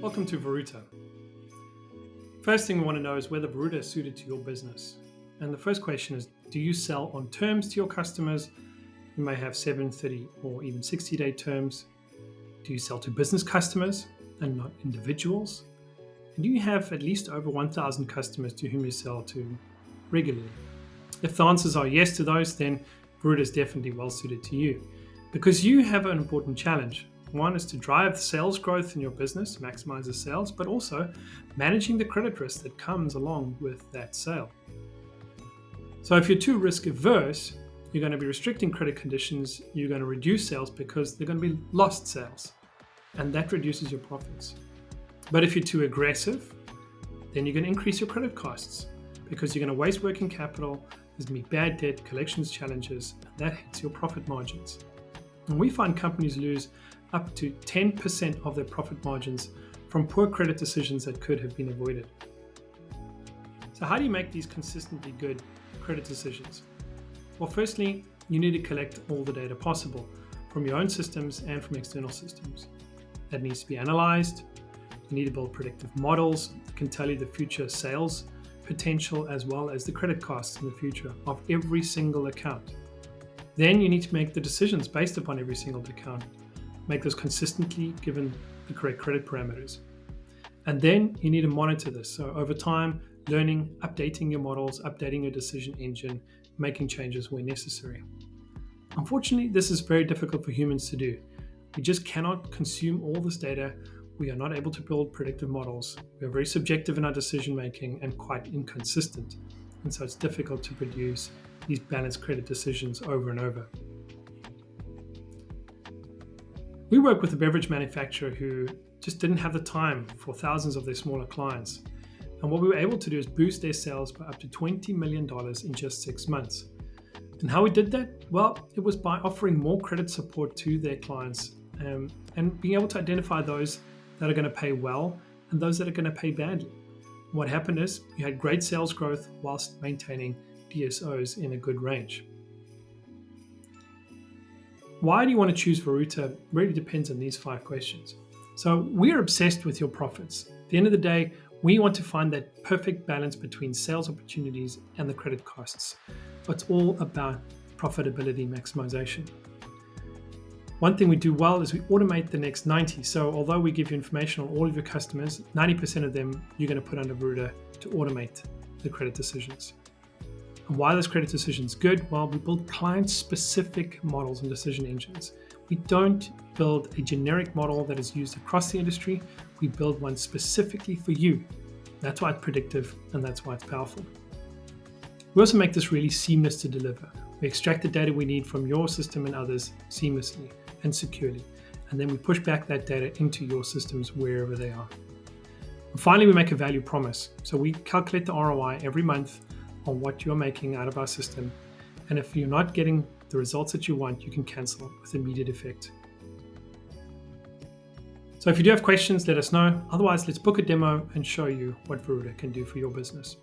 Welcome to Veruta. First thing we want to know is whether Veruta is suited to your business. And the first question is, do you sell on terms to your customers? You may have 7, 30, or even 60-day terms. Do you sell to business customers and not individuals? And do you have at least over 1,000 customers to whom you sell to regularly? If the answers are yes to those, then Veruta is definitely well suited to you, because you have an important challenge. One is to drive sales growth in your business, maximize the sales, but also managing the credit risk that comes along with that sale. So if you're too risk averse, you're going to be restricting credit conditions, you're going to reduce sales because they're going to be lost sales, and that reduces your profits. But if you're too aggressive, then you're going to increase your credit costs because you're going to waste working capital, there's going to be bad debt, collections challenges, and that hits your profit margins. And we find companies lose up to 10% of their profit margins from poor credit decisions that could have been avoided. So how do you make these consistently good credit decisions? Well, firstly, you need to collect all the data possible from your own systems and from external systems. That needs to be analyzed. You need to build predictive models that can tell you the future sales potential as well as the credit costs in the future of every single account. Then you need to make the decisions based upon every single account. Make those consistently given the correct credit parameters. And then you need to monitor this. So over time, learning, updating your models, updating your decision engine, making changes where necessary. Unfortunately, this is very difficult for humans to do. We just cannot consume all this data. We are not able to build predictive models. We are very subjective in our decision making and quite inconsistent. And so it's difficult to produce these balanced credit decisions over and over. We work with a beverage manufacturer who just didn't have the time for thousands of their smaller clients. And what we were able to do is boost their sales by up to $20 million in just 6 months. And how we did that? Well, it was by offering more credit support to their clients and being able to identify those that are going to pay well and those that are going to pay badly. What happened is you had great sales growth whilst maintaining DSOs in a good range. Why do you want to choose Veruta? Really depends on these 5 questions. So we're obsessed with your profits. At the end of the day, we want to find that perfect balance between sales opportunities and the credit costs. It's all about profitability maximization. One thing we do well is we automate the next 90. So although we give you information on all of your customers, 90% of them you're going to put under Veruta to automate the credit decisions. And why are those credit decisions good? Well, we build client-specific models and decision engines. We don't build a generic model that is used across the industry. We build one specifically for you. That's why it's predictive and that's why it's powerful. We also make this really seamless to deliver. We extract the data we need from your system and others seamlessly and securely. And then we push back that data into your systems wherever they are. And finally, we make a value promise. So we calculate the ROI every month on what you're making out of our system. And if you're not getting the results that you want, you can cancel with immediate effect. So if you do have questions, let us know. Otherwise, let's book a demo and show you what Veruta can do for your business.